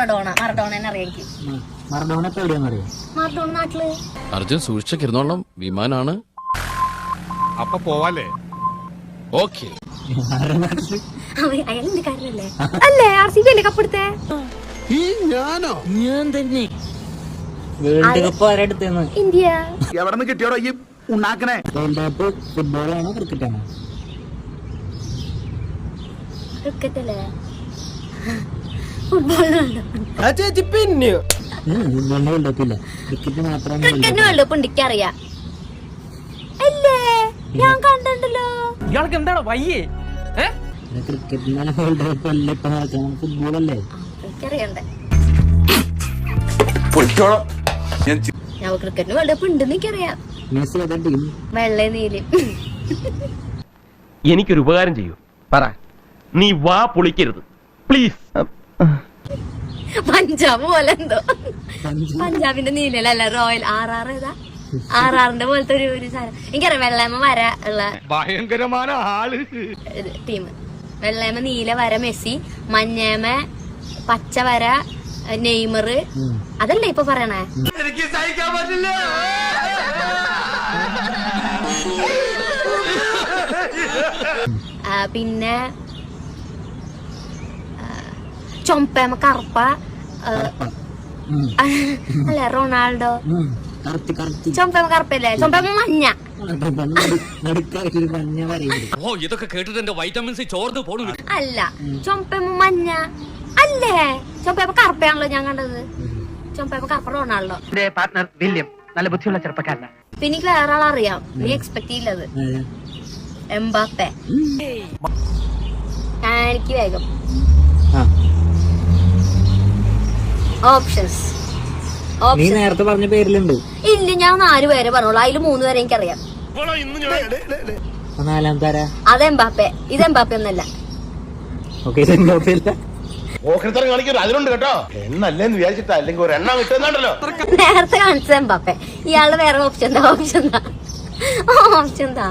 മറഡോണനെ അറിയാം. മറഡോണ ഇപ്പൊ എവിടെയാണെന്നറിയോ? മറഡോണ നാട്ടില്. അർജുൻ സൂക്ഷിച്ചിരുന്നോളാം, വിമാനാണ്. അപ്പൊ പോവാല്ലേ? ഓക്കെ. അയാൾ ഇന്ത്യക്കാരനല്ലേ? അല്ലേ RCB അല്ലേ കപ്പെടുത്തേ? ഞാൻ തന്നെ വേൾഡ് കപ്പ് ആരെടുത്തേന്ന്? ഇന്ത്യ. എവിടെ നിന്ന് കിട്ടിയോടോ ഈ ഉണ്ടാക്കണേ? വേൾഡ് കപ്പ് ഫുട്ബോളാണോ ക്രിക്കറ്റാണോ? ക്രിക്കറ്റ് അല്ലേ? ഫുട്ബോളിനുണ്ടോ? ഫുട്ബോളിന് വേൾഡ് കപ്പ് ഇല്ല, ക്രിക്കറ്റ് മാത്രമാണ്. ക്രിക്കറ്റിന് വേൾഡ് കപ്പ് ഉണ്ട്, എനിക്കറിയാം. അല്ലേ, ഞാൻ കണ്ടിട്ടുണ്ടല്ലോ. ഇയാൾക്ക് എന്താണ് വയ്യേ? ക്രിക്കറ്റിനാണ് വേൾഡ് കപ്പ് അല്ല ഇപ്പൊ നടക്കണം, ഫുട്ബോളല്ലേ? എനിക്കറിയണ്ടേ. ഞാൻ ക്രിക്കറ്റിന് വേൾഡ് കപ്പ് ഉണ്ടെന്ന് എനിക്കറിയാം. മെസ്സി ഏതാ ടീം? വെള്ള നീല്. എനിക്കൊരു ഉപകാരം ചെയ്യൂ, പറ. നീ വാ പൊളിക്കരുത് പ്ലീസ്. പഞ്ചാബ് പോലെ എന്തോ, പഞ്ചാബിന്റെ നീലല്ല, റോയൽ RR ഏതാ? RRന്റെ പോലത്തെ ഒരു സാധനം എനിക്കറിയാം. വെള്ളയമ്മ വര ഉള്ള ഭയങ്കരമായ ആള് ടീം. വെള്ളയമ്മ നീല വര മെസ്സി, മഞ്ഞേമ പച്ച വര നെയ്മർ. അതല്ലേ ഇപ്പൊ പറയണേ? എനിക്ക് സഹിക്കാൻ പറ്റില്ല. പിന്നെ ചൊമ്പേമ കറുപ്പ അല്ല റൊണാൾഡോ. ചൊമ്പേമ കറുപ്പല്ലേ? ചൊമ്പേമ മഞ്ഞ. ഓ, ഇതൊക്കെ കേട്ടിട്ട് എന്റെ വൈറ്റമിൻ സി ചോർന്ന് പോണു. അല്ല, ചൊമ്പേമ മഞ്ഞ അല്ലേ? ചൊമ്പേമ കറുപ്പയാണല്ലോ ഞാൻ കണ്ടത്. ചൊമ്പേമ കറുപ്പ റൊണാൾഡോ. പാർട്ട്ണർ വില്യം നല്ല ബുദ്ധിയുള്ള ചെറുപ്പക്കാരനാ. പിന്നെ എനിക്ക് വേറെ ആളറിയാം, നീ എക്സ്പെക്ട് ചെയ്യില്ലത്. എംബാപ്പെ. എനിക്ക് വേഗം ഓപ്ഷൻസ്. നീ നേരത്തെ പറഞ്ഞ പേരിലുണ്ട്. ഇല്ല, ഞാൻ 4 പേരെ പറഞ്ഞോളൂ, അതില് 3 പേരെ എനിക്കറിയാം. നാലാമത്തെ ആരാ? അത് എംബാപ്പെ. ഇത് എംബാപ്പെ ഒന്നല്ല. അതിലുണ്ട് കേട്ടോ, എന്നല്ലേന്ന് വിചാരിച്ചിട്ടാ, അല്ലെങ്കിൽ ഒരു എണ്ണം കിട്ടുന്നുണ്ടല്ലോ. നേരത്തെ കാണിച്ചത് എംബാപ്പെ. ഇയാള് വേറെ ഓപ്ഷൻ എന്താ? ഓപ്ഷൻ എന്താ?